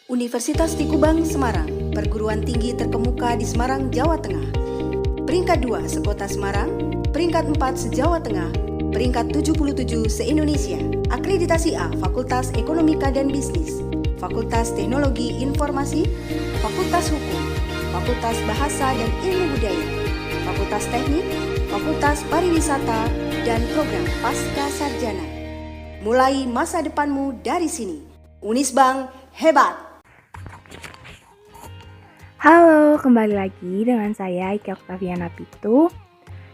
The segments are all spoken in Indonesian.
Universitas di Kubang, Semarang, perguruan tinggi terkemuka di Semarang, Jawa Tengah. Peringkat 2 sekota Semarang, peringkat 4 se-Jawa Tengah, peringkat 77 se-Indonesia. Akreditasi A, Fakultas Ekonomika dan Bisnis, Fakultas Teknologi Informasi, Fakultas Hukum, Fakultas Bahasa dan Ilmu Budaya, Fakultas Teknik, Fakultas Pariwisata, dan program Pasca Sarjana. Mulai masa depanmu dari sini. Unisbank hebat! Halo, kembali lagi dengan saya Ike Octaviana Pitu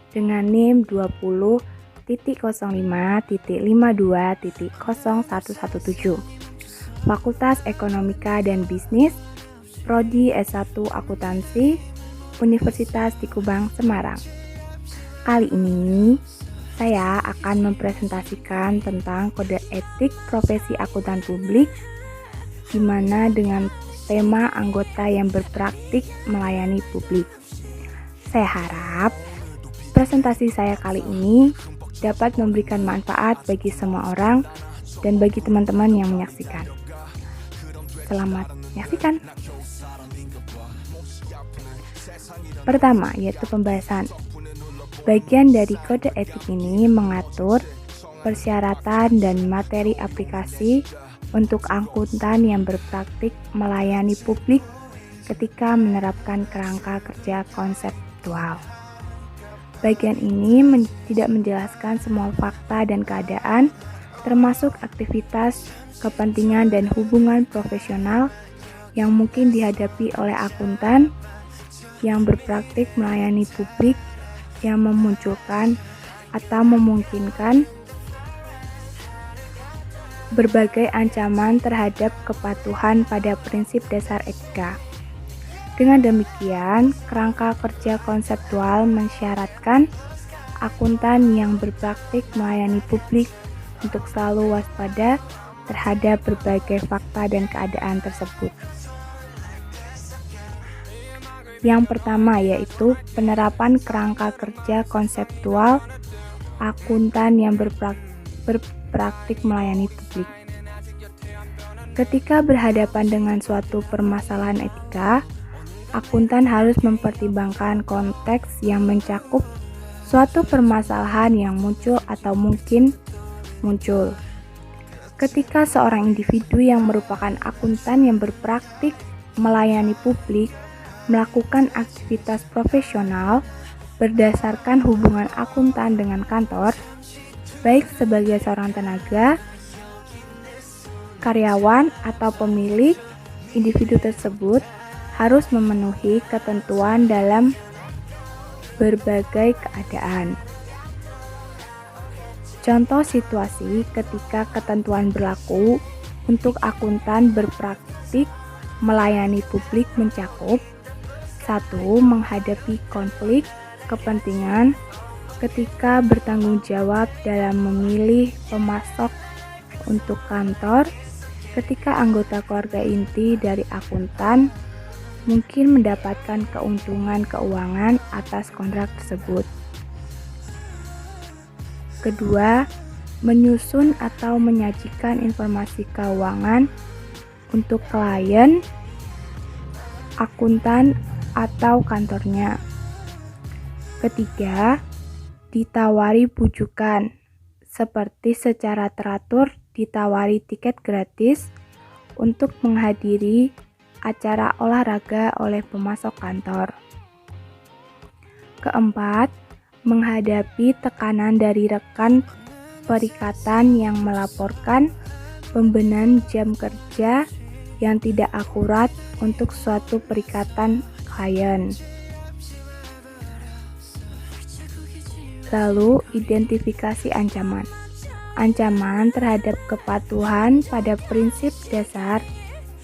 dengan NIM 20.05.52.0117 Fakultas Ekonomika dan Bisnis, Prodi S1 Akuntansi, Universitas di Kubang, Semarang. Kali ini saya akan mempresentasikan tentang kode etik profesi akuntan publik, di mana dengan tema anggota yang berpraktik melayani publik. Saya harap presentasi saya kali ini dapat memberikan manfaat bagi semua orang dan bagi teman-teman yang menyaksikan. Selamat menyaksikan. Pertama, yaitu pembahasan. Bagian dari kode etik ini mengatur persyaratan dan materi aplikasi untuk akuntan yang berpraktik melayani publik ketika menerapkan kerangka kerja konseptual. Bagian ini tidak menjelaskan semua fakta dan keadaan, termasuk aktivitas, kepentingan, dan hubungan profesional yang mungkin dihadapi oleh akuntan yang berpraktik melayani publik yang memunculkan atau memungkinkan berbagai ancaman terhadap kepatuhan pada prinsip dasar etika. Dengan demikian, kerangka kerja konseptual mensyaratkan akuntan yang berpraktik melayani publik untuk selalu waspada terhadap berbagai fakta dan keadaan tersebut. Yang pertama yaitu penerapan kerangka kerja konseptual akuntan yang berpraktik melayani publik. Ketika berhadapan dengan suatu permasalahan etika, akuntan harus mempertimbangkan konteks yang mencakup suatu permasalahan yang muncul atau mungkin muncul. Ketika seorang individu yang merupakan akuntan yang berpraktik melayani publik melakukan aktivitas profesional berdasarkan hubungan akuntan dengan kantor, baik sebagai seorang tenaga, karyawan, atau pemilik, individu tersebut harus memenuhi ketentuan dalam berbagai keadaan. Contoh situasi ketika ketentuan berlaku untuk akuntan berpraktik melayani publik mencakup 1. Menghadapi konflik kepentingan ketika bertanggung jawab dalam memilih pemasok untuk kantor, ketika anggota keluarga inti dari akuntan mungkin mendapatkan keuntungan keuangan atas kontrak tersebut. Kedua, menyusun atau menyajikan informasi keuangan untuk klien, akuntan, atau kantornya. Ketiga, ditawari bujukan, seperti secara teratur ditawari tiket gratis untuk menghadiri acara olahraga oleh pemasok kantor. Keempat, menghadapi tekanan dari rekan perikatan yang melaporkan pembenahan jam kerja yang tidak akurat untuk suatu perikatan klien. Lalu, identifikasi ancaman. Ancaman terhadap kepatuhan pada prinsip dasar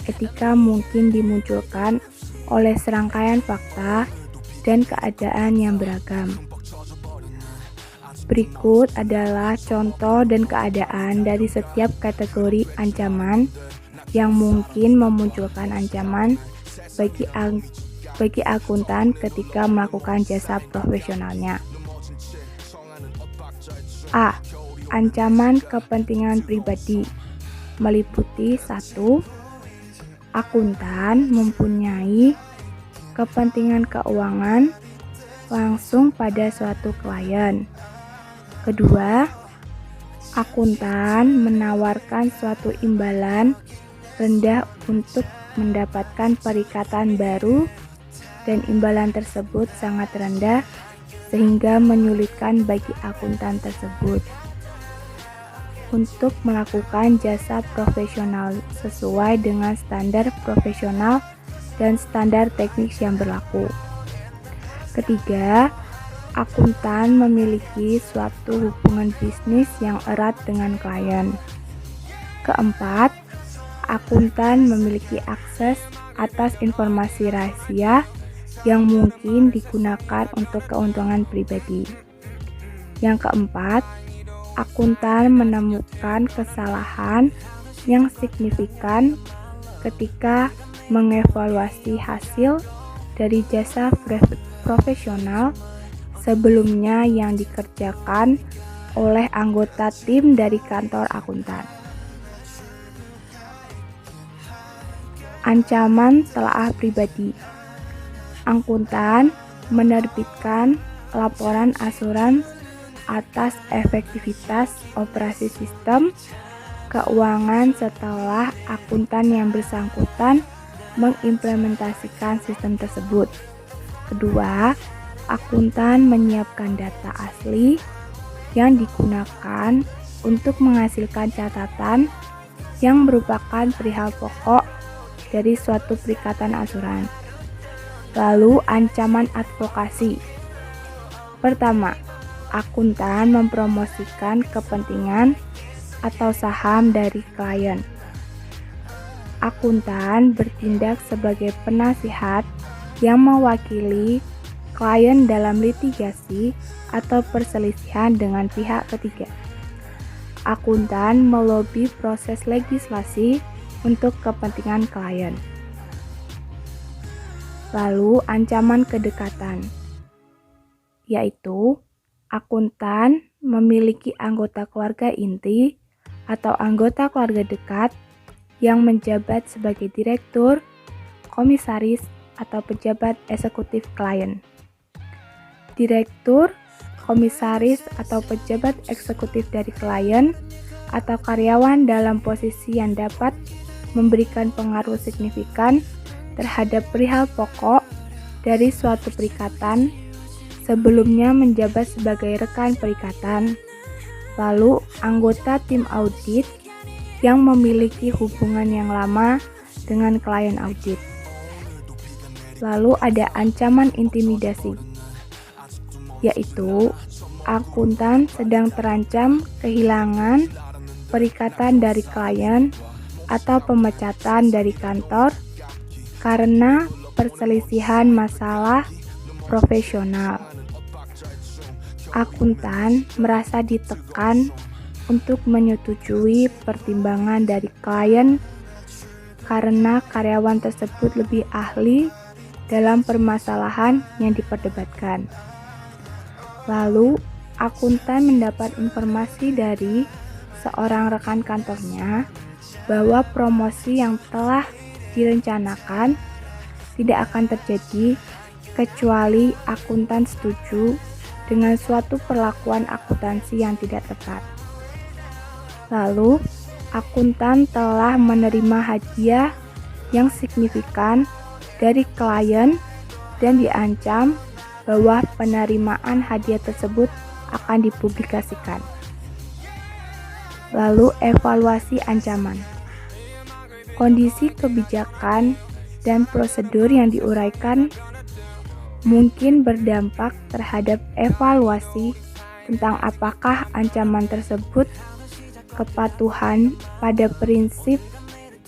etika mungkin dimunculkan oleh serangkaian fakta dan keadaan yang beragam. Berikut adalah contoh dan keadaan dari setiap kategori ancaman yang mungkin memunculkan ancaman bagi akuntan ketika melakukan jasa profesionalnya. A. Ancaman kepentingan pribadi meliputi 1. Akuntan mempunyai kepentingan keuangan langsung pada suatu klien. Kedua, akuntan menawarkan suatu imbalan rendah untuk mendapatkan perikatan baru dan imbalan tersebut sangat rendah sehingga menyulitkan bagi akuntan tersebut untuk melakukan jasa profesional sesuai dengan standar profesional dan standar teknis yang berlaku. Ketiga, akuntan memiliki suatu hubungan bisnis yang erat dengan klien. Keempat, akuntan memiliki akses atas informasi rahasia yang mungkin digunakan untuk keuntungan pribadi. Yang keempat, akuntan menemukan kesalahan yang signifikan ketika mengevaluasi hasil dari jasa profesional sebelumnya yang dikerjakan oleh anggota tim dari kantor akuntan. Ancaman telaah pribadi. Akuntan menerbitkan laporan asuransi atas efektivitas operasi sistem keuangan setelah akuntan yang bersangkutan mengimplementasikan sistem tersebut. Kedua, akuntan menyiapkan data asli yang digunakan untuk menghasilkan catatan yang merupakan perihal pokok dari suatu perikatan asuransi. Lalu, ancaman advokasi. Pertama, akuntan mempromosikan kepentingan atau saham dari klien. Akuntan bertindak sebagai penasihat yang mewakili klien dalam litigasi atau perselisihan dengan pihak ketiga. Akuntan melobi proses legislasi untuk kepentingan klien. Lalu, ancaman kedekatan, yaitu akuntan memiliki anggota keluarga inti atau anggota keluarga dekat yang menjabat sebagai direktur, komisaris, atau pejabat eksekutif klien. Direktur, komisaris, atau pejabat eksekutif dari klien atau karyawan dalam posisi yang dapat memberikan pengaruh signifikan terhadap perihal pokok dari suatu perikatan sebelumnya menjabat sebagai rekan perikatan, lalu anggota tim audit yang memiliki hubungan yang lama dengan klien audit. Lalu ada ancaman intimidasi, yaitu akuntan sedang terancam kehilangan perikatan dari klien atau pemecatan dari kantor karena perselisihan masalah profesional. Akuntan merasa ditekan untuk menyetujui pertimbangan dari klien karena karyawan tersebut lebih ahli dalam permasalahan yang diperdebatkan. Lalu, akuntan mendapat informasi dari seorang rekan kantornya bahwa promosi yang telah direncanakan tidak akan terjadi kecuali akuntan setuju dengan suatu perlakuan akuntansi yang tidak tepat. Lalu, akuntan telah menerima hadiah yang signifikan dari klien dan diancam bahwa penerimaan hadiah tersebut akan dipublikasikan. Lalu, evaluasi ancaman. Kondisi kebijakan dan prosedur yang diuraikan mungkin berdampak terhadap evaluasi tentang apakah ancaman tersebut kepatuhan pada prinsip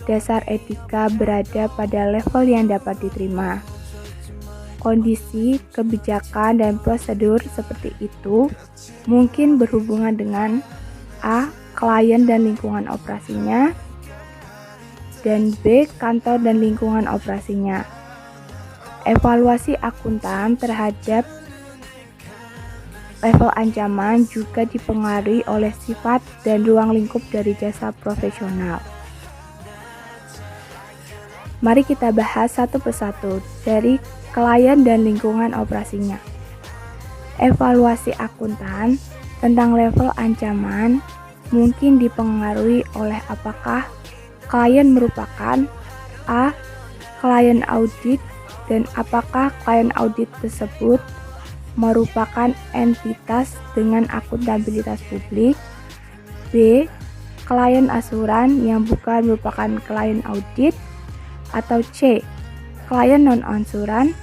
dasar etika berada pada level yang dapat diterima. Kondisi, kebijakan, dan prosedur seperti itu mungkin berhubungan dengan A. Klien dan lingkungan operasinya, dan B. Kantor dan lingkungan operasinya. Evaluasi akuntan terhadap level ancaman juga dipengaruhi oleh sifat dan ruang lingkup dari jasa profesional. Mari kita bahas satu persatu dari klien dan lingkungan operasinya. Evaluasi akuntan tentang level ancaman mungkin dipengaruhi oleh apakah klien merupakan A. klien audit dan apakah klien audit tersebut merupakan entitas dengan akuntabilitas publik. B. klien asuran yang bukan merupakan klien audit. Atau C. klien non-ansuran,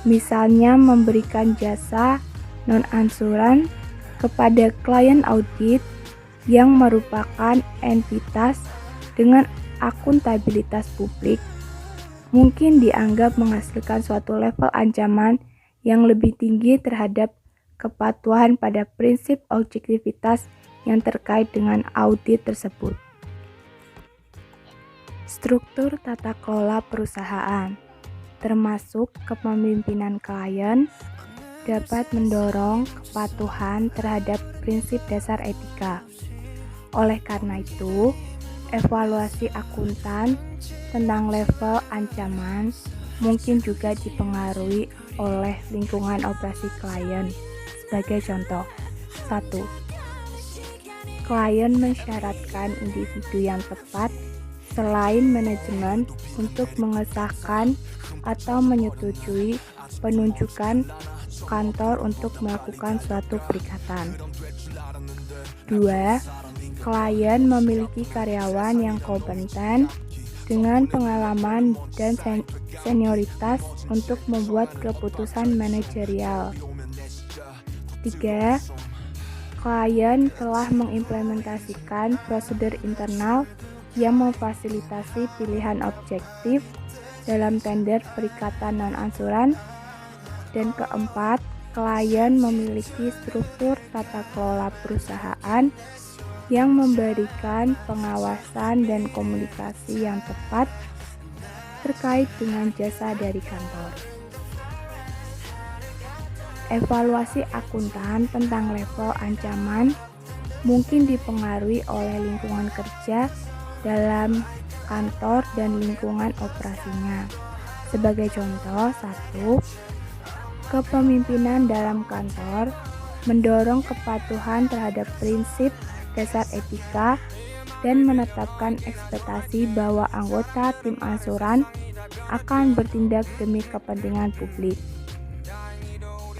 misalnya memberikan jasa non-ansuran kepada klien audit yang merupakan entitas dengan akuntabilitas publik, mungkin dianggap menghasilkan suatu level ancaman yang lebih tinggi terhadap kepatuhan pada prinsip objektivitas yang terkait dengan audit tersebut. Struktur tata kelola perusahaan, termasuk kepemimpinan klien, dapat mendorong kepatuhan terhadap prinsip dasar etika. Oleh karena itu, evaluasi akuntan tentang level ancaman mungkin juga dipengaruhi oleh lingkungan operasi klien. Sebagai contoh, 1. Klien mensyaratkan individu yang tepat selain manajemen untuk mengesahkan atau menyetujui penunjukan kantor untuk melakukan suatu perikatan. 2. Klien memiliki karyawan yang kompeten dengan pengalaman dan senioritas untuk membuat keputusan manajerial. 3. Klien telah mengimplementasikan prosedur internal yang memfasilitasi pilihan objektif dalam tender perikatan non-ansuran. Dan keempat, klien memiliki struktur tata kelola perusahaan yang memberikan pengawasan dan komunikasi yang tepat terkait dengan jasa dari kantor. Evaluasi akuntan tentang level ancaman mungkin dipengaruhi oleh lingkungan kerja dalam kantor dan lingkungan operasinya. Sebagai contoh, 1. Kepemimpinan dalam kantor mendorong kepatuhan terhadap prinsip dasar etika dan menetapkan ekspektasi bahwa anggota tim ansuran akan bertindak demi kepentingan publik.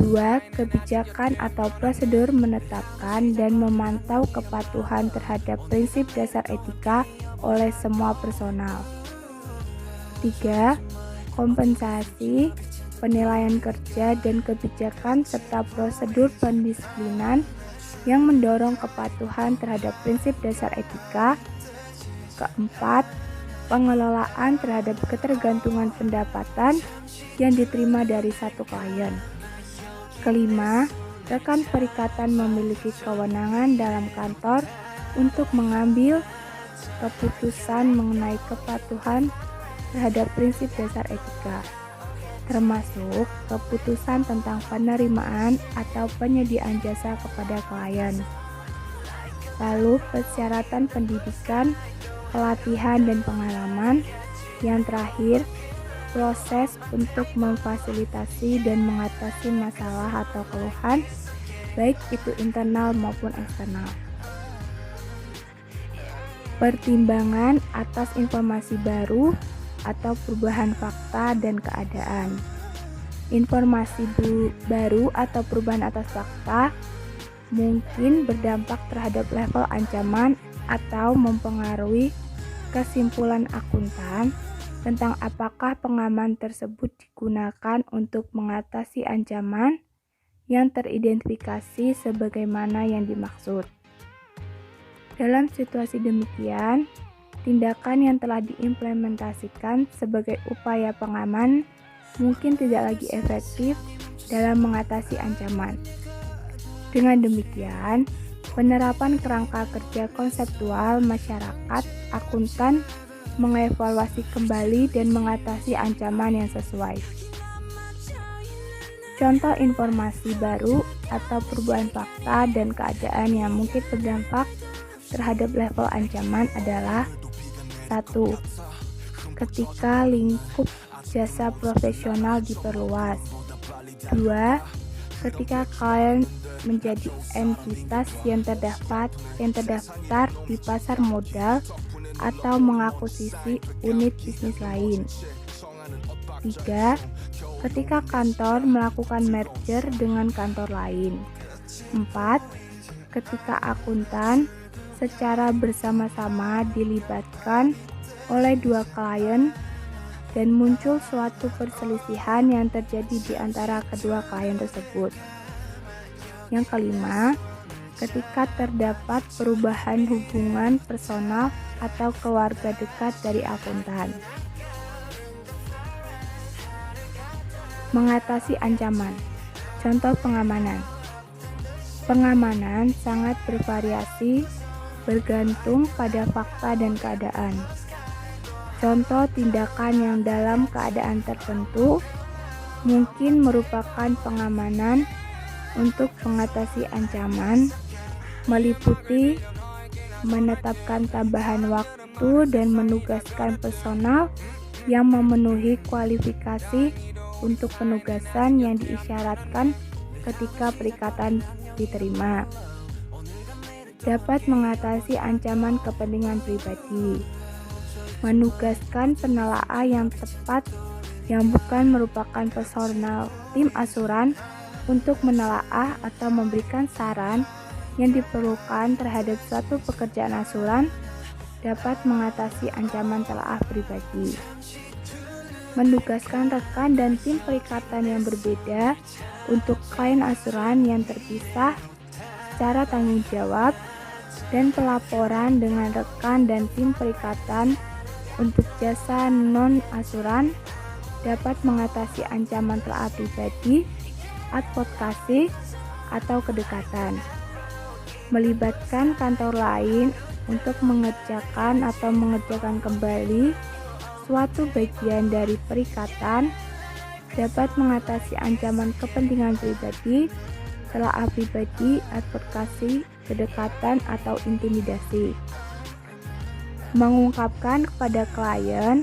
2. Kebijakan atau prosedur menetapkan dan memantau kepatuhan terhadap prinsip dasar etika oleh semua personal. 3. Kompensasi, penilaian kerja dan kebijakan serta prosedur pendisiplinan yang mendorong kepatuhan terhadap prinsip dasar etika. 4. Pengelolaan terhadap ketergantungan pendapatan yang diterima dari satu klien. 5. Rekan perikatan memiliki kewenangan dalam kantor untuk mengambil keputusan mengenai kepatuhan terhadap prinsip dasar etika, termasuk keputusan tentang penerimaan atau penyediaan jasa kepada klien. Lalu persyaratan pendidikan, pelatihan dan pengalaman. Yang terakhir, proses untuk memfasilitasi dan mengatasi masalah atau keluhan, baik itu internal maupun eksternal. Pertimbangan atas informasi baru atau perubahan fakta dan keadaan. Informasi baru atau perubahan atas fakta mungkin berdampak terhadap level ancaman atau mempengaruhi kesimpulan akuntan tentang apakah pengaman tersebut digunakan untuk mengatasi ancaman yang teridentifikasi sebagaimana yang dimaksud. Dalam situasi demikian, tindakan yang telah diimplementasikan sebagai upaya pengaman mungkin tidak lagi efektif dalam mengatasi ancaman. Dengan demikian, penerapan kerangka kerja konseptual masyarakat akuntan mengevaluasi kembali dan mengatasi ancaman yang sesuai. Contoh informasi baru atau perubahan fakta dan keadaan yang mungkin berdampak terhadap level ancaman adalah 1. ketika lingkup jasa profesional diperluas. 2. Ketika klien menjadi entitas yang terdaftar di pasar modal atau mengakuisisi unit bisnis lain. 3. Ketika kantor melakukan merger dengan kantor lain. 4. Ketika akuntan secara bersama-sama dilibatkan oleh dua klien dan muncul suatu perselisihan yang terjadi di antara kedua klien tersebut. Yang kelima, ketika terdapat perubahan hubungan personal atau keluarga dekat dari akuntan. Mengatasi ancaman. Contoh pengamanan. Pengamanan sangat bervariasi bergantung pada fakta dan keadaan. Contoh tindakan yang dalam keadaan tertentu mungkin merupakan pengamanan untuk mengatasi ancaman, meliputi menetapkan tambahan waktu dan menugaskan personal yang memenuhi kualifikasi untuk penugasan yang diisyaratkan ketika perikatan diterima. Dapat mengatasi ancaman kepentingan pribadi. Menugaskan penelaah yang tepat yang bukan merupakan personal tim asuran untuk menelaah atau memberikan saran yang diperlukan terhadap suatu pekerjaan asuran dapat mengatasi ancaman telaah pribadi. Menugaskan rekan dan tim perikatan yang berbeda untuk klien asuran yang terpisah secara tanggung jawab dan pelaporan dengan rekan dan tim perikatan untuk jasa non-asuran dapat mengatasi ancaman telaah pribadi, advokasi, atau kedekatan. Melibatkan kantor lain untuk mengerjakan atau mengerjakan kembali suatu bagian dari perikatan dapat mengatasi ancaman kepentingan pribadi, telaah pribadi, advokasi, kedekatan, atau intimidasi. Mengungkapkan kepada klien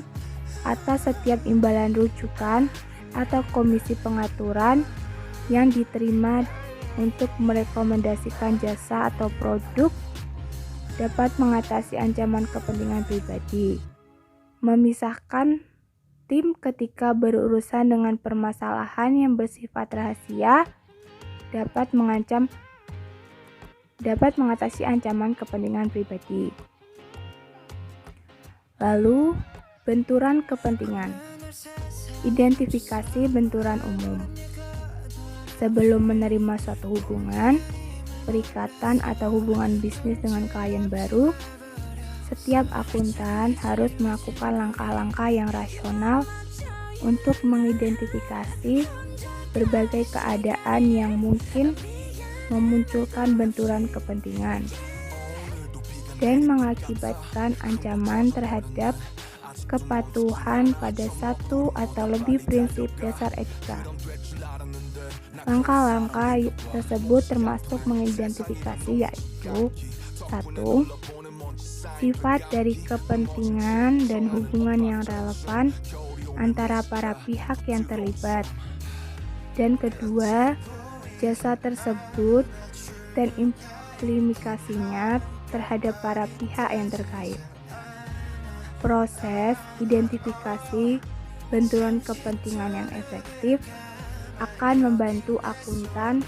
atas setiap imbalan rujukan atau komisi pengaturan yang diterima untuk merekomendasikan jasa atau produk dapat mengatasi ancaman kepentingan pribadi. Memisahkan tim ketika berurusan dengan permasalahan yang bersifat rahasia dapat mengatasi ancaman kepentingan pribadi. Lalu, benturan kepentingan. Identifikasi benturan umum. Sebelum menerima suatu hubungan, perikatan atau hubungan bisnis dengan klien baru, setiap akuntan harus melakukan langkah-langkah yang rasional untuk mengidentifikasi berbagai keadaan yang mungkin memunculkan benturan kepentingan dan mengakibatkan ancaman terhadap kepatuhan pada satu atau lebih prinsip dasar etika. Langkah-langkah tersebut termasuk mengidentifikasi yaitu 1. Sifat dari kepentingan dan hubungan yang relevan antara para pihak yang terlibat. Dan kedua, jasa tersebut dan implikasinya terhadap para pihak yang terkait. Proses identifikasi benturan kepentingan yang efektif akan membantu akuntan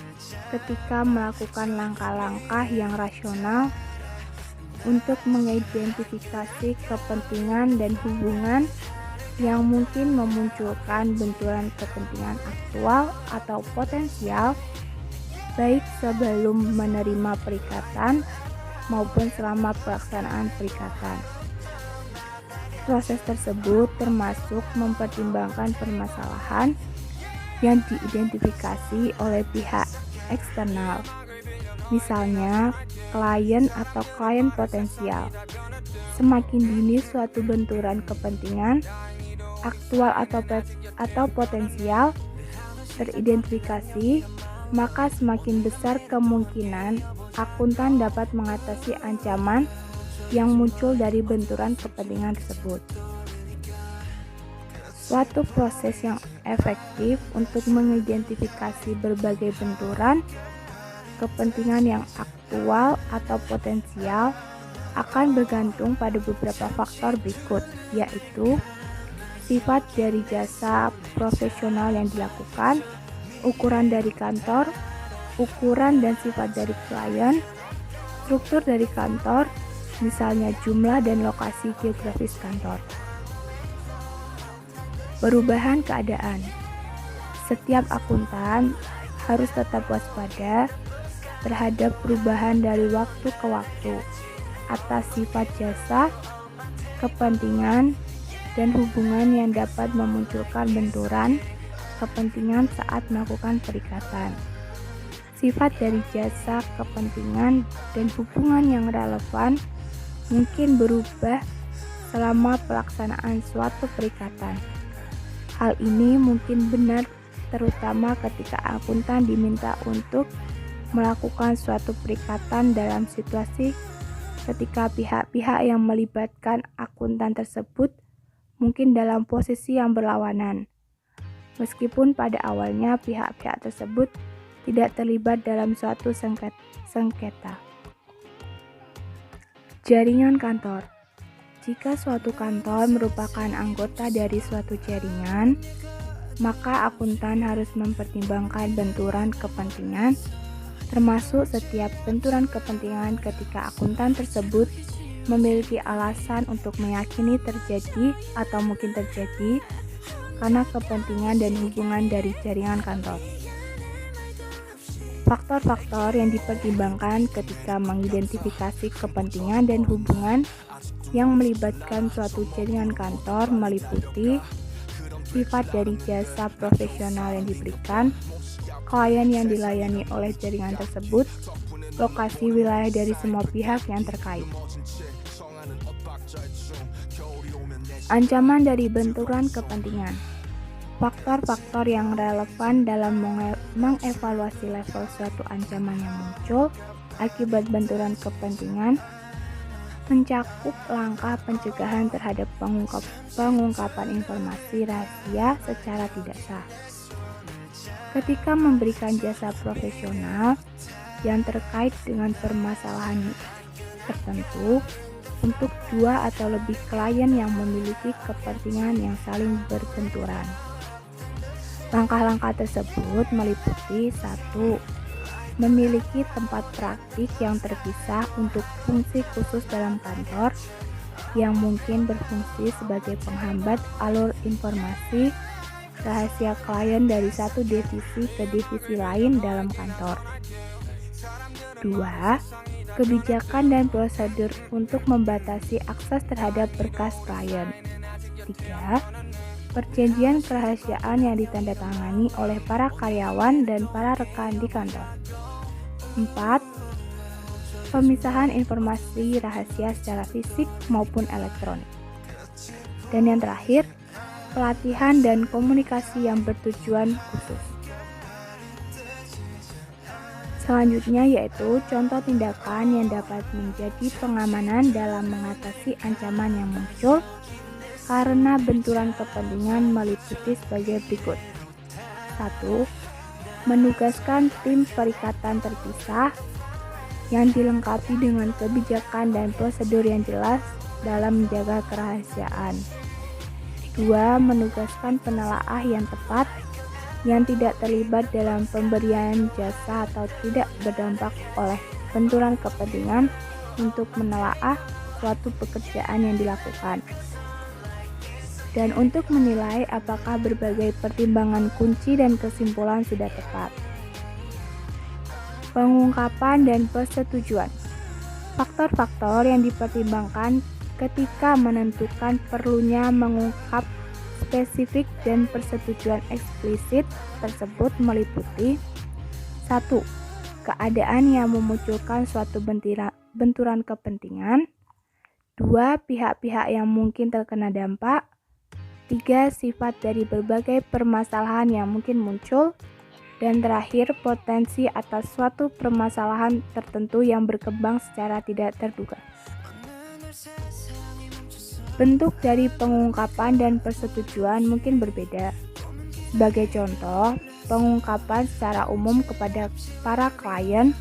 ketika melakukan langkah-langkah yang rasional untuk mengidentifikasi kepentingan dan hubungan yang mungkin memunculkan benturan kepentingan aktual atau potensial, baik sebelum menerima perikatan maupun selama pelaksanaan perikatan. Proses tersebut termasuk mempertimbangkan permasalahan yang diidentifikasi oleh pihak eksternal, misalnya klien atau klien potensial. Semakin dini suatu benturan kepentingan aktual atau potensial teridentifikasi, maka semakin besar kemungkinan akuntan dapat mengatasi ancaman yang muncul dari benturan kepentingan tersebut. suatu proses yang efektif untuk mengidentifikasi berbagai benturan kepentingan yang aktual atau potensial akan bergantung pada beberapa faktor berikut, yaitu sifat dari jasa profesional yang dilakukan, ukuran dari kantor, ukuran dan sifat dari klien, struktur dari kantor, misalnya jumlah dan lokasi geografis kantor. Perubahan keadaan. Setiap akuntan harus tetap waspada terhadap perubahan dari waktu ke waktu atas sifat jasa, kepentingan, dan hubungan yang dapat memunculkan benturan kepentingan saat melakukan perikatan. Sifat dari jasa, kepentingan, dan hubungan yang relevan mungkin berubah selama pelaksanaan suatu perikatan. Hal ini mungkin benar terutama ketika akuntan diminta untuk melakukan suatu perikatan dalam situasi ketika pihak-pihak yang melibatkan akuntan tersebut mungkin dalam posisi yang berlawanan. Meskipun pada awalnya pihak-pihak tersebut tidak terlibat dalam suatu sengketa. Jaringan kantor. Jika suatu kantor merupakan anggota dari suatu jaringan, maka akuntan harus mempertimbangkan benturan kepentingan, termasuk setiap benturan kepentingan ketika akuntan tersebut memiliki alasan untuk meyakini terjadi atau mungkin terjadi karena kepentingan dan hubungan dari jaringan kantor. Faktor-faktor yang dipertimbangkan ketika mengidentifikasi kepentingan dan hubungan yang melibatkan suatu jaringan kantor meliputi sifat dari jasa profesional yang diberikan, klien yang dilayani oleh jaringan tersebut, lokasi wilayah dari semua pihak yang terkait. Ancaman dari benturan kepentingan. Faktor-faktor yang relevan dalam mengevaluasi level suatu ancaman yang muncul akibat benturan kepentingan mencakup langkah pencegahan terhadap pengungkapan informasi rahasia secara tidak sah. Ketika memberikan jasa profesional yang terkait dengan permasalahan tertentu untuk dua atau lebih klien yang memiliki kepentingan yang saling berbenturan. Langkah-langkah tersebut meliputi 1. Memiliki tempat praktik yang terpisah untuk fungsi khusus dalam kantor yang mungkin berfungsi sebagai penghambat alur informasi rahasia klien dari satu divisi ke divisi lain dalam kantor. 2. Kebijakan dan prosedur untuk membatasi akses terhadap berkas klien. 3. Perjanjian kerahasiaan yang ditandatangani oleh para karyawan dan para rekan di kantor. 4. Pemisahan informasi rahasia secara fisik maupun elektronik. Dan yang terakhir, pelatihan dan komunikasi yang bertujuan khusus. Selanjutnya yaitu contoh tindakan yang dapat menjadi pengamanan dalam mengatasi ancaman yang muncul karena benturan kepentingan meliputi sebagai berikut. 1. Menugaskan tim perikatan terpisah yang dilengkapi dengan kebijakan dan prosedur yang jelas dalam menjaga kerahasiaan. 2. Menugaskan penelaah yang tepat yang tidak terlibat dalam pemberian jasa atau tidak berdampak oleh benturan kepentingan untuk menelaah suatu pekerjaan yang dilakukan. Dan untuk menilai apakah berbagai pertimbangan kunci dan kesimpulan sudah tepat. Pengungkapan dan persetujuan. Faktor-faktor yang dipertimbangkan ketika menentukan perlunya mengungkap spesifik dan persetujuan eksplisit tersebut meliputi 1. Keadaan yang memunculkan suatu benturan kepentingan. 2. Pihak-pihak yang mungkin terkena dampak. 3. Sifat dari berbagai permasalahan yang mungkin muncul. Dan terakhir, potensi atas suatu permasalahan tertentu yang berkembang secara tidak terduga. Bentuk dari pengungkapan dan persetujuan mungkin berbeda. Sebagai contoh, pengungkapan secara umum kepada para klien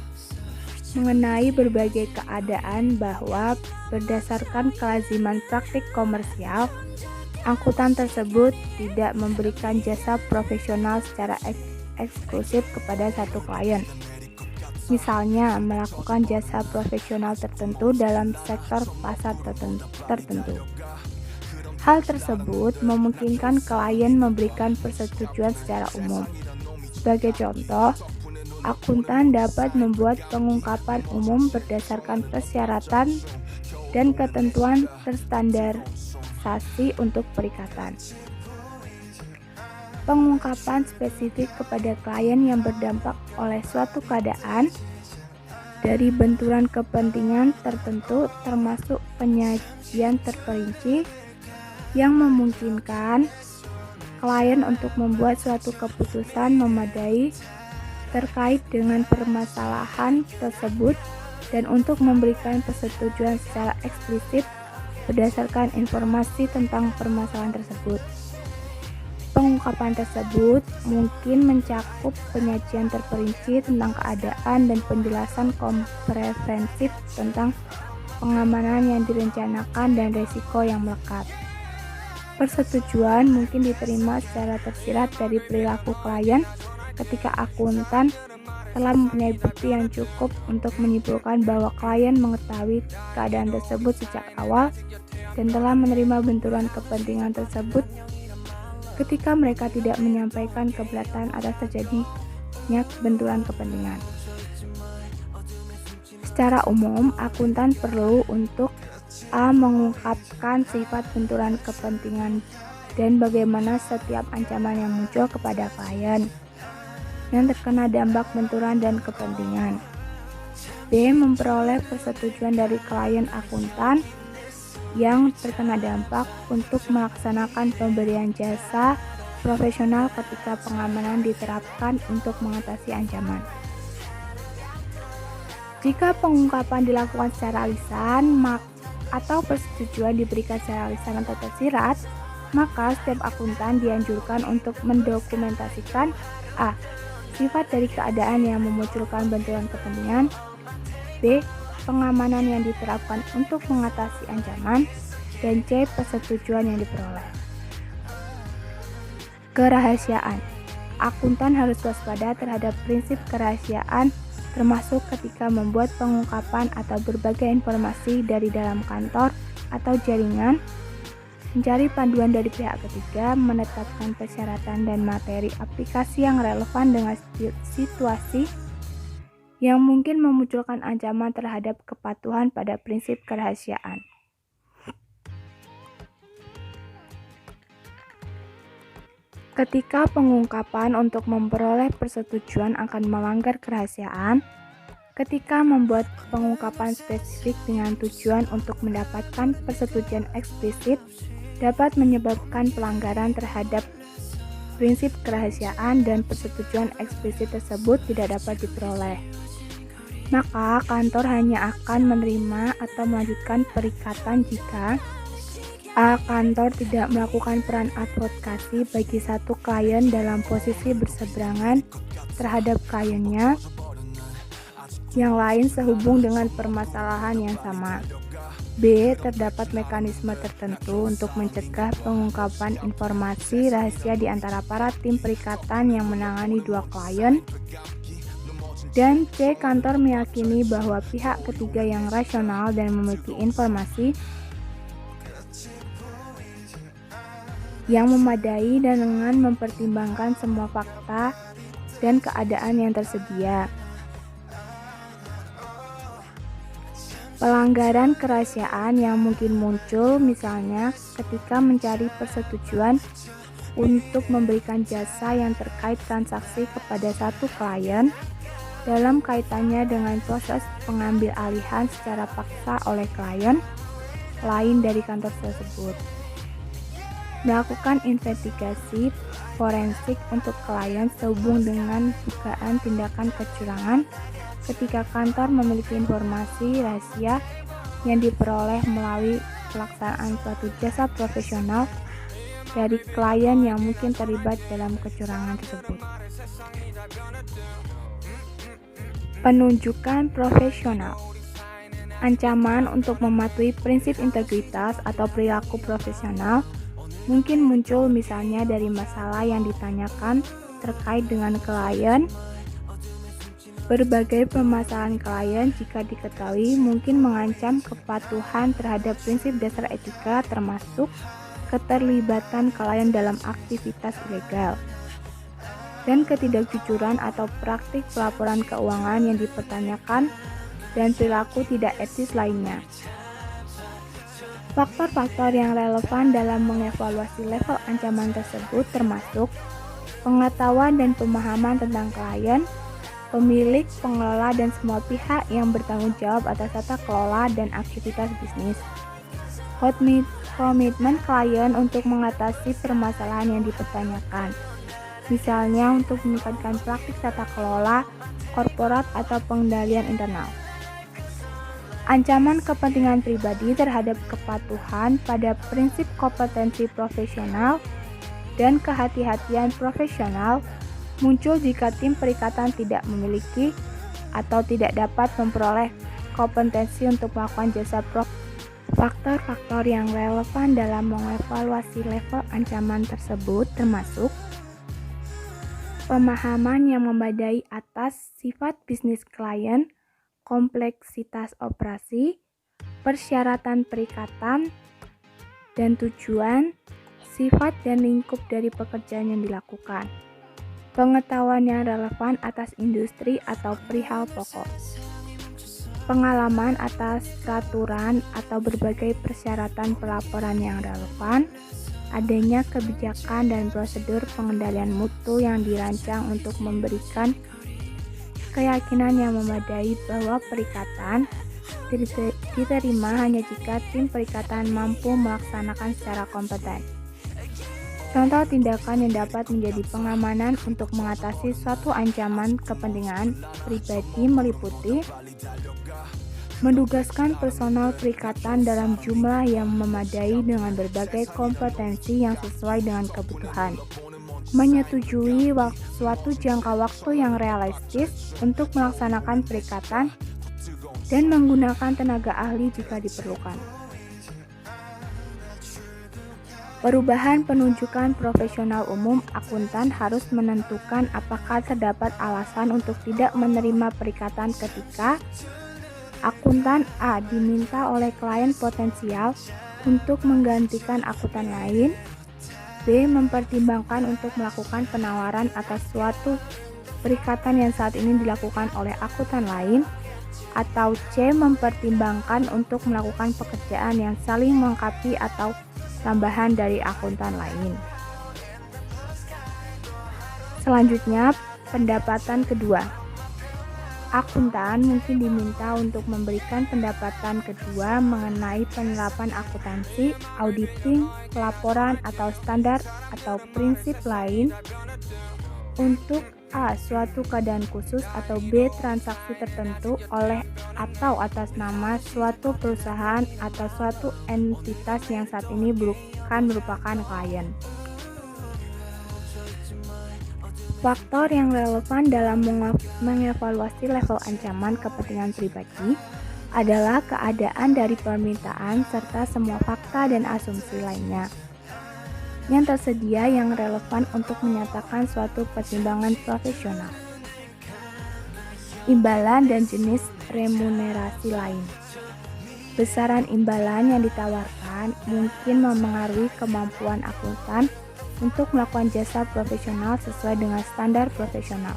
mengenai berbagai keadaan bahwa berdasarkan kelaziman praktik komersial, angkutan tersebut tidak memberikan jasa profesional secara eksklusif kepada satu klien. Misalnya, melakukan jasa profesional tertentu dalam sektor pasar tertentu. Hal tersebut memungkinkan klien memberikan persetujuan secara umum. Sebagai contoh, akuntan dapat membuat pengungkapan umum berdasarkan persyaratan dan ketentuan terstandarisasi untuk perikatan. Pengungkapan spesifik kepada klien yang berdampak oleh suatu keadaan dari benturan kepentingan tertentu, termasuk penyajian terperinci yang memungkinkan klien untuk membuat suatu keputusan memadai terkait dengan permasalahan tersebut dan untuk memberikan persetujuan secara eksplisit berdasarkan informasi tentang permasalahan tersebut. Pengungkapan tersebut mungkin mencakup penyajian terperinci tentang keadaan dan penjelasan komprehensif tentang pengamanan yang direncanakan dan risiko yang melekat. Persetujuan mungkin diterima secara tersirat dari perilaku klien ketika akuntan telah mempunyai bukti yang cukup untuk menyimpulkan bahwa klien mengetahui keadaan tersebut sejak awal dan telah menerima benturan kepentingan tersebut ketika mereka tidak menyampaikan keberatan atas terjadinya benturan kepentingan. Secara umum, akuntan perlu untuk mengungkapkan sifat benturan kepentingan dan bagaimana setiap ancaman yang muncul kepada klien yang terkena dampak benturan dan kepentingan. B. Memperoleh persetujuan dari klien akuntan yang terkena dampak untuk melaksanakan pemberian jasa profesional ketika pengamanan diterapkan untuk mengatasi ancaman. Jika pengungkapan dilakukan secara lisan atau persetujuan diberikan secara lisan atau tersirat, maka setiap akuntan dianjurkan untuk mendokumentasikan a. Sifat dari keadaan yang memunculkan benturan kepentingan, b. Pengamanan yang diterapkan untuk mengatasi ancaman, dan c. Persetujuan yang diperoleh. Kerahasiaan. Akuntan harus waspada terhadap prinsip kerahasiaan termasuk ketika membuat pengungkapan atau berbagai informasi dari dalam kantor atau jaringan, mencari panduan dari pihak ketiga, menetapkan persyaratan dan materi aplikasi yang relevan dengan situasi yang mungkin memunculkan ancaman terhadap kepatuhan pada prinsip kerahasiaan. Ketika pengungkapan untuk memperoleh persetujuan akan melanggar kerahasiaan, ketika membuat pengungkapan spesifik dengan tujuan untuk mendapatkan persetujuan eksplisit dapat menyebabkan pelanggaran terhadap prinsip kerahasiaan dan persetujuan eksplisit tersebut tidak dapat diperoleh. Maka kantor hanya akan menerima atau melanjutkan perikatan jika a. Kantor tidak melakukan peran advokasi bagi satu klien dalam posisi berseberangan terhadap kliennya yang lain sehubung dengan permasalahan yang sama. B. Terdapat mekanisme tertentu untuk mencegah pengungkapan informasi rahasia di antara para tim perikatan yang menangani dua klien. Dan C. Kantor meyakini bahwa pihak ketiga yang rasional dan memiliki informasi yang memadai dan dengan mempertimbangkan semua fakta dan keadaan yang tersedia. Pelanggaran kerahasiaan yang mungkin muncul misalnya ketika mencari persetujuan untuk memberikan jasa yang terkait transaksi kepada satu klien dalam kaitannya dengan proses pengambil alihan secara paksa oleh klien lain dari kantor tersebut. Melakukan investigasi forensik untuk klien sehubung dengan dugaan tindakan kecurangan ketika kantor memiliki informasi rahasia yang diperoleh melalui pelaksanaan suatu jasa profesional dari klien yang mungkin terlibat dalam kecurangan tersebut. Penunjukan profesional. Ancaman untuk mematuhi prinsip integritas atau perilaku profesional mungkin muncul misalnya dari masalah yang ditanyakan terkait dengan klien. Berbagai permasalahan klien jika diketahui mungkin mengancam kepatuhan terhadap prinsip dasar etika termasuk keterlibatan klien dalam aktivitas ilegal dan ketidakjujuran atau praktik pelaporan keuangan yang dipertanyakan dan perilaku tidak etis lainnya. Faktor-faktor yang relevan dalam mengevaluasi level ancaman tersebut termasuk pengetahuan dan pemahaman tentang klien, pemilik, pengelola, dan semua pihak yang bertanggung jawab atas tata kelola dan aktivitas bisnis. Komitmen klien untuk mengatasi permasalahan yang dipertanyakan, misalnya untuk meningkatkan praktik tata kelola korporat atau pengendalian internal. Ancaman kepentingan pribadi terhadap kepatuhan pada prinsip kompetensi profesional dan kehati-hatian profesional muncul jika tim perikatan tidak memiliki atau tidak dapat memperoleh kompetensi untuk melakukan jasa Faktor-faktor yang relevan dalam mengevaluasi level ancaman tersebut termasuk pemahaman yang memadai atas sifat bisnis klien, kompleksitas operasi, persyaratan perikatan, dan tujuan, sifat dan lingkup dari pekerjaan yang dilakukan. Pengetahuan yang relevan atas industri atau perihal pokok. Pengalaman atas peraturan atau berbagai persyaratan pelaporan yang relevan, adanya kebijakan dan prosedur pengendalian mutu yang dirancang untuk memberikan keyakinan yang memadai bahwa perikatan diterima hanya jika tim perikatan mampu melaksanakan secara kompeten. Contoh tindakan yang dapat menjadi pengamanan untuk mengatasi suatu ancaman kepentingan pribadi meliputi mendugaskan personal perikatan dalam jumlah yang memadai dengan berbagai kompetensi yang sesuai dengan kebutuhan, menyetujui suatu jangka waktu yang realistis untuk melaksanakan perikatan, dan menggunakan tenaga ahli jika diperlukan. Perubahan penunjukan profesional umum, akuntan harus menentukan apakah terdapat alasan untuk tidak menerima perikatan ketika akuntan A diminta oleh klien potensial untuk menggantikan akuntan lain, B mempertimbangkan untuk melakukan penawaran atas suatu perikatan yang saat ini dilakukan oleh akuntan lain, atau C mempertimbangkan untuk melakukan pekerjaan yang saling melengkapi atau tambahan dari akuntan lain. Selanjutnya, pendapatan kedua. Akuntan mungkin diminta untuk memberikan pendapatan kedua mengenai penerapan akuntansi, auditing, pelaporan atau standar atau prinsip lain untuk A. suatu keadaan khusus atau B. transaksi tertentu oleh atau atas nama suatu perusahaan atau suatu entitas yang saat ini bukan merupakan klien. Faktor yang relevan dalam mengevaluasi level ancaman kepentingan pribadi adalah keadaan dari permintaan serta semua fakta dan asumsi lainnya yang tersedia yang relevan untuk menyatakan suatu pertimbangan profesional. Imbalan dan jenis remunerasi lain. Besaran imbalan yang ditawarkan mungkin memengaruhi kemampuan akuntan untuk melakukan jasa profesional sesuai dengan standar profesional.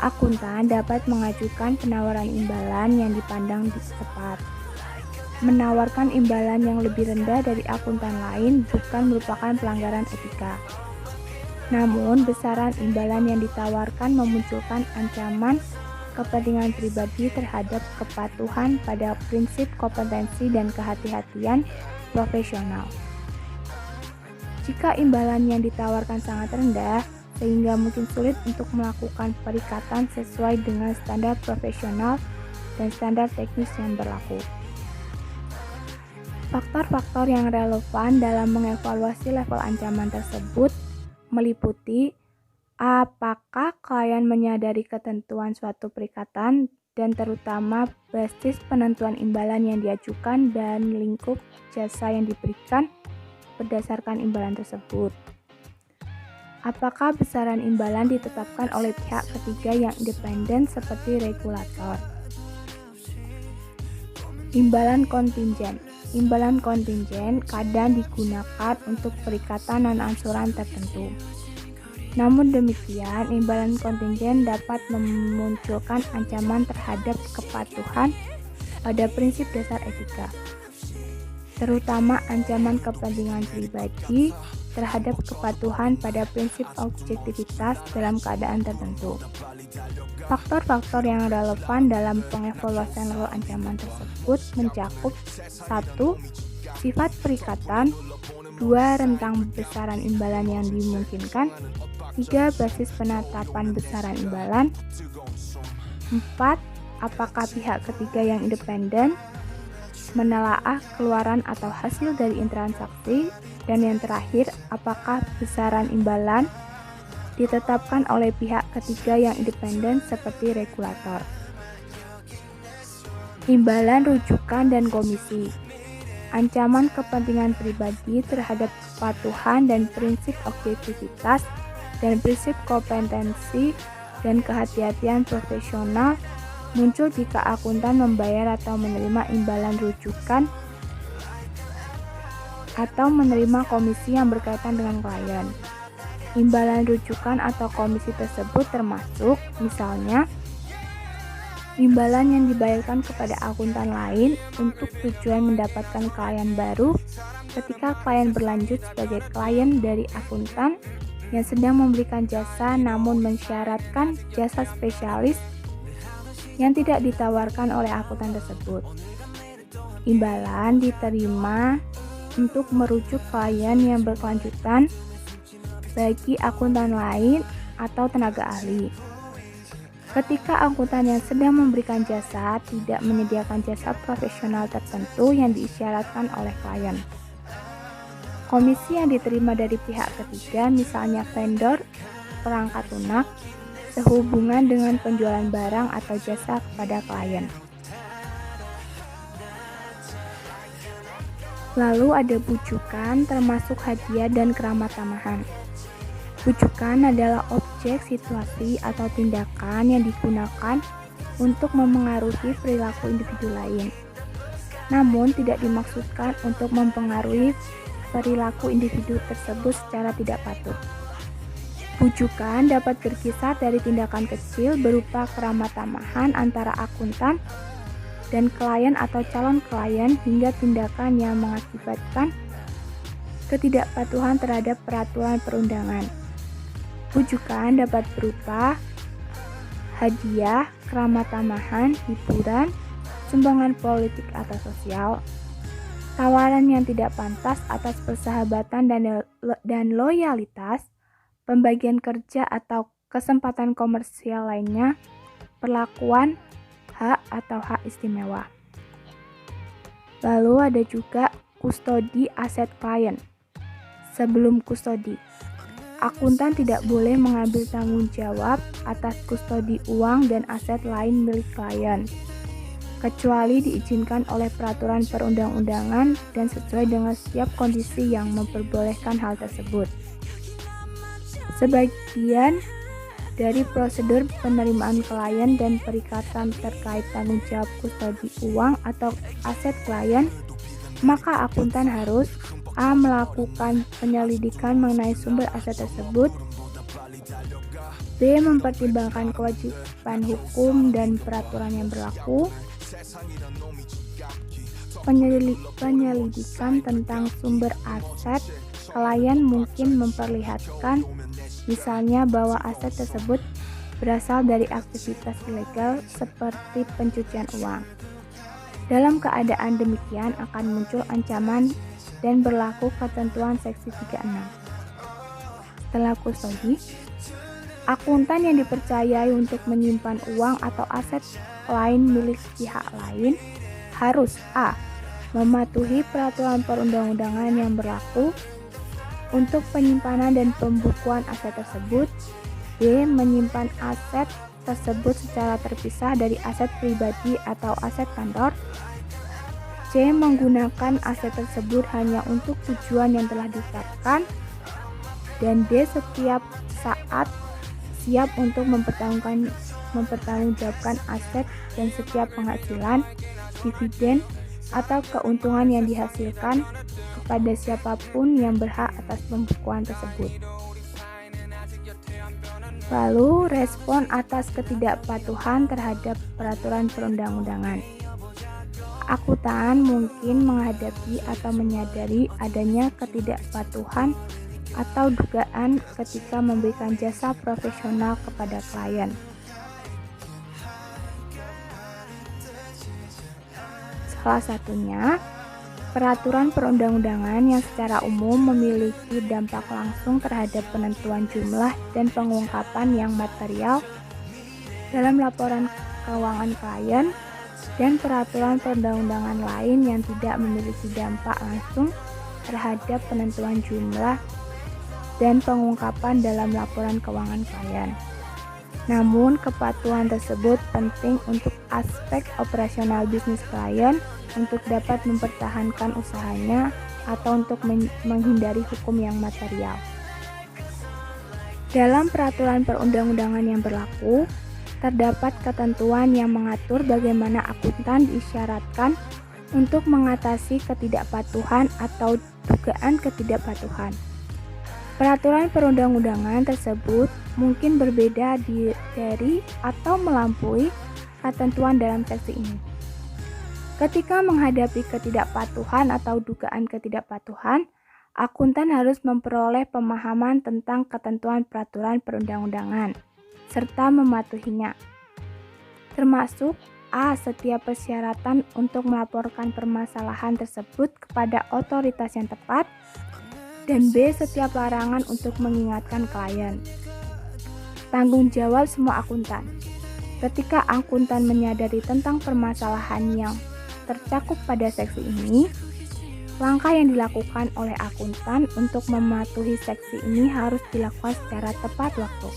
Akuntan dapat mengajukan penawaran imbalan yang dipandang tepat. Menawarkan imbalan yang lebih rendah dari akuntan lain bukan merupakan pelanggaran etika. Namun, besaran imbalan yang ditawarkan memunculkan ancaman kepentingan pribadi terhadap kepatuhan pada prinsip kompetensi dan kehati-hatian profesional. Jika imbalan yang ditawarkan sangat rendah, sehingga mungkin sulit untuk melakukan perikatan sesuai dengan standar profesional dan standar teknis yang berlaku. Faktor-faktor yang relevan dalam mengevaluasi level ancaman tersebut meliputi apakah klien menyadari ketentuan suatu perikatan dan terutama basis penentuan imbalan yang diajukan dan lingkup jasa yang diberikan berdasarkan imbalan tersebut. Apakah besaran imbalan ditetapkan oleh pihak ketiga yang independen seperti regulator. Imbalan kontingen. Imbalan kontingen kadang digunakan untuk perikatan non-angsuran tertentu. Namun demikian, imbalan kontingen dapat memunculkan ancaman terhadap kepatuhan pada prinsip dasar etika, terutama ancaman kepentingan pribadi terhadap kepatuhan pada prinsip objektivitas dalam keadaan tertentu. Faktor-faktor yang relevan dalam pengevaluasian level ancaman tersebut mencakup 1. Sifat perikatan, 2. Rentang besaran imbalan yang dimungkinkan, 3. Basis penetapan besaran imbalan, 4. Apakah pihak ketiga yang independen menelaah keluaran atau hasil dari intransaksi, dan yang terakhir, apakah besaran imbalan ditetapkan oleh pihak ketiga yang independen seperti regulator. Imbalan rujukan dan komisi. Ancaman kepentingan pribadi terhadap kepatuhan dan prinsip objektivitas dan prinsip kompetensi dan kehati-hatian profesional muncul jika akuntan membayar atau menerima imbalan rujukan atau menerima komisi yang berkaitan dengan klien. Imbalan rujukan atau komisi tersebut termasuk, misalnya, imbalan yang dibayarkan kepada akuntan lain untuk tujuan mendapatkan klien baru ketika klien berlanjut sebagai klien dari akuntan yang sedang memberikan jasa namun mensyaratkan jasa spesialis yang tidak ditawarkan oleh akuntan tersebut. Imbalan diterima untuk merujuk klien yang berkelanjutan bagi akuntan lain atau tenaga ahli. Ketika akuntan yang sedang memberikan jasa tidak menyediakan jasa profesional tertentu yang diisyaratkan oleh klien. Komisi yang diterima dari pihak ketiga, misalnya vendor, perangkat lunak, sehubungan dengan penjualan barang atau jasa kepada klien. Lalu ada bujukan, termasuk hadiah dan keramat tamahan. Bujukan adalah objek, situasi, atau tindakan yang digunakan untuk memengaruhi perilaku individu lain, namun tidak dimaksudkan untuk mempengaruhi perilaku individu tersebut secara tidak patut. Bujukan dapat berkisar dari tindakan kecil berupa keramat tamahan antara akuntan dan klien atau calon klien hingga tindakan yang mengakibatkan ketidakpatuhan terhadap peraturan perundangan. Bujukan dapat berupa hadiah, keramat tamahan, hiburan, sumbangan politik atau sosial, tawaran yang tidak pantas atas persahabatan dan loyalitas, pembagian kerja atau kesempatan komersial lainnya, perlakuan, hak atau hak istimewa. Lalu ada juga kustodi aset klien. Sebelum kustodi, akuntan tidak boleh mengambil tanggung jawab atas kustodi uang dan aset lain milik klien, kecuali diizinkan oleh peraturan perundang-undangan dan sesuai dengan setiap kondisi yang memperbolehkan hal tersebut. Sebagian dari prosedur penerimaan klien dan perikatan terkait tanggung jawab kustodi uang atau aset klien, maka akuntan harus A. Melakukan penyelidikan mengenai sumber aset tersebut, B. Mempertimbangkan kewajiban hukum dan peraturan yang berlaku, penyelidikan tentang sumber aset klien mungkin memperlihatkan misalnya bahwa aset tersebut berasal dari aktivitas ilegal seperti pencucian uang. Dalam keadaan demikian akan muncul ancaman dan berlaku ketentuan seksi 36. Setelah kustodi, akuntan yang dipercayai untuk menyimpan uang atau aset lain milik pihak lain harus A. mematuhi peraturan perundang-undangan yang berlaku untuk penyimpanan dan pembukuan aset tersebut. B. Menyimpan aset tersebut secara terpisah dari aset pribadi atau aset kantor. C. Menggunakan aset tersebut hanya untuk tujuan yang telah ditetapkan. Dan D. Setiap saat siap untuk mempertanggungjawabkan aset dan setiap penghasilan, dividen, atau keuntungan yang dihasilkan kepada siapapun yang berhak atas pembukuan tersebut. Lalu, respon atas ketidakpatuhan terhadap peraturan perundang-undangan. Akuntan mungkin menghadapi atau menyadari adanya ketidakpatuhan atau dugaan ketika memberikan jasa profesional kepada klien. Salah satunya, peraturan perundang-undangan yang secara umum memiliki dampak langsung terhadap penentuan jumlah dan pengungkapan yang material dalam laporan keuangan klien, dan peraturan perundang-undangan lain yang tidak memiliki dampak langsung terhadap penentuan jumlah dan pengungkapan dalam laporan keuangan klien. Namun, kepatuhan tersebut penting untuk aspek operasional bisnis klien untuk dapat mempertahankan usahanya atau untuk menghindari hukum yang material. Dalam peraturan perundang-undangan yang berlaku, terdapat ketentuan yang mengatur bagaimana akuntan diisyaratkan untuk mengatasi ketidakpatuhan atau dugaan ketidakpatuhan. Peraturan perundang-undangan tersebut mungkin berbeda dari atau melampaui ketentuan dalam seksi ini. Ketika menghadapi ketidakpatuhan atau dugaan ketidakpatuhan, akuntan harus memperoleh pemahaman tentang ketentuan peraturan perundang-undangan serta mematuhinya. Termasuk A. Setiap persyaratan untuk melaporkan permasalahan tersebut kepada otoritas yang tepat, dan B. Setiap larangan untuk mengingatkan klien. Tanggung jawab semua akuntan. Ketika akuntan menyadari tentang permasalahan yang tercakup pada seksi ini, langkah yang dilakukan oleh akuntan untuk mematuhi seksi ini harus dilakukan secara tepat waktu.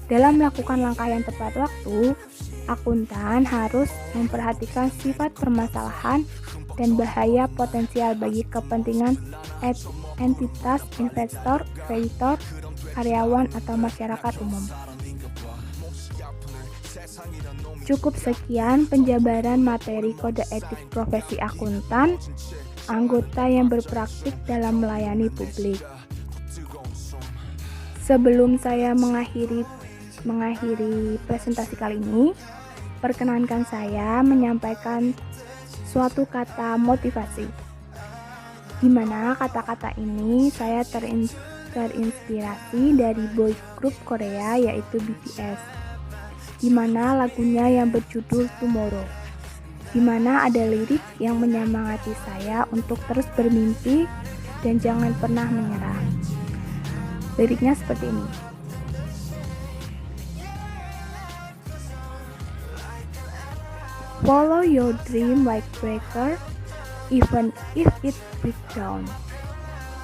Dalam melakukan langkah yang tepat waktu, akuntan harus memperhatikan sifat permasalahan dan bahaya potensial bagi kepentingan entitas, investor, kreditor, karyawan, atau masyarakat umum. Cukup sekian penjabaran materi kode etik profesi akuntan, anggota yang berpraktik dalam melayani publik. Sebelum saya mengakhiri presentasi kali ini, perkenankan saya menyampaikan suatu kata motivasi, di mana kata-kata ini saya terinspirasi dari boy group Korea yaitu BTS, di mana lagunya yang berjudul Tomorrow, di mana ada lirik yang menyemangati saya untuk terus bermimpi dan jangan pernah menyerah. Liriknya seperti ini. Follow your dream like breaker, even if it breaks down.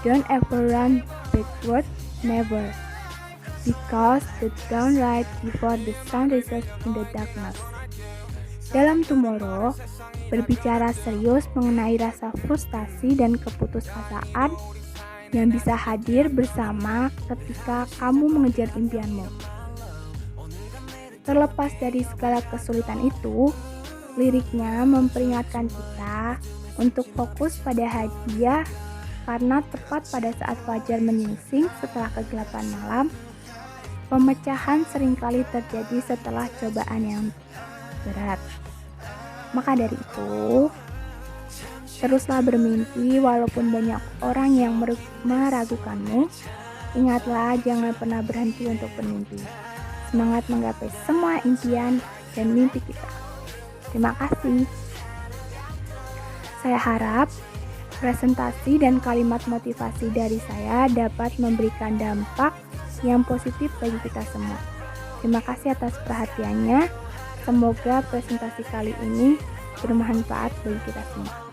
Don't ever run backward, never. Because the dawn right before the sun rises in the darkness. Dalam Tomorrow, berbicara serius mengenai rasa frustasi dan keputusasaan yang bisa hadir bersama ketika kamu mengejar impianmu. Terlepas dari segala kesulitan itu, liriknya memperingatkan kita untuk fokus pada hadiah karena tepat pada saat fajar menyingsing setelah kegelapan malam, pemecahan seringkali terjadi setelah cobaan yang berat. Maka dari itu, teruslah bermimpi walaupun banyak orang yang meragukanmu. Ingatlah, jangan pernah berhenti untuk bermimpi. Semangat menggapai semua impian dan mimpi kita. Terima kasih. Saya harap presentasi dan kalimat motivasi dari saya dapat memberikan dampak yang positif bagi kita semua. Terima kasih atas perhatiannya. Semoga presentasi kali ini bermanfaat bagi kita semua.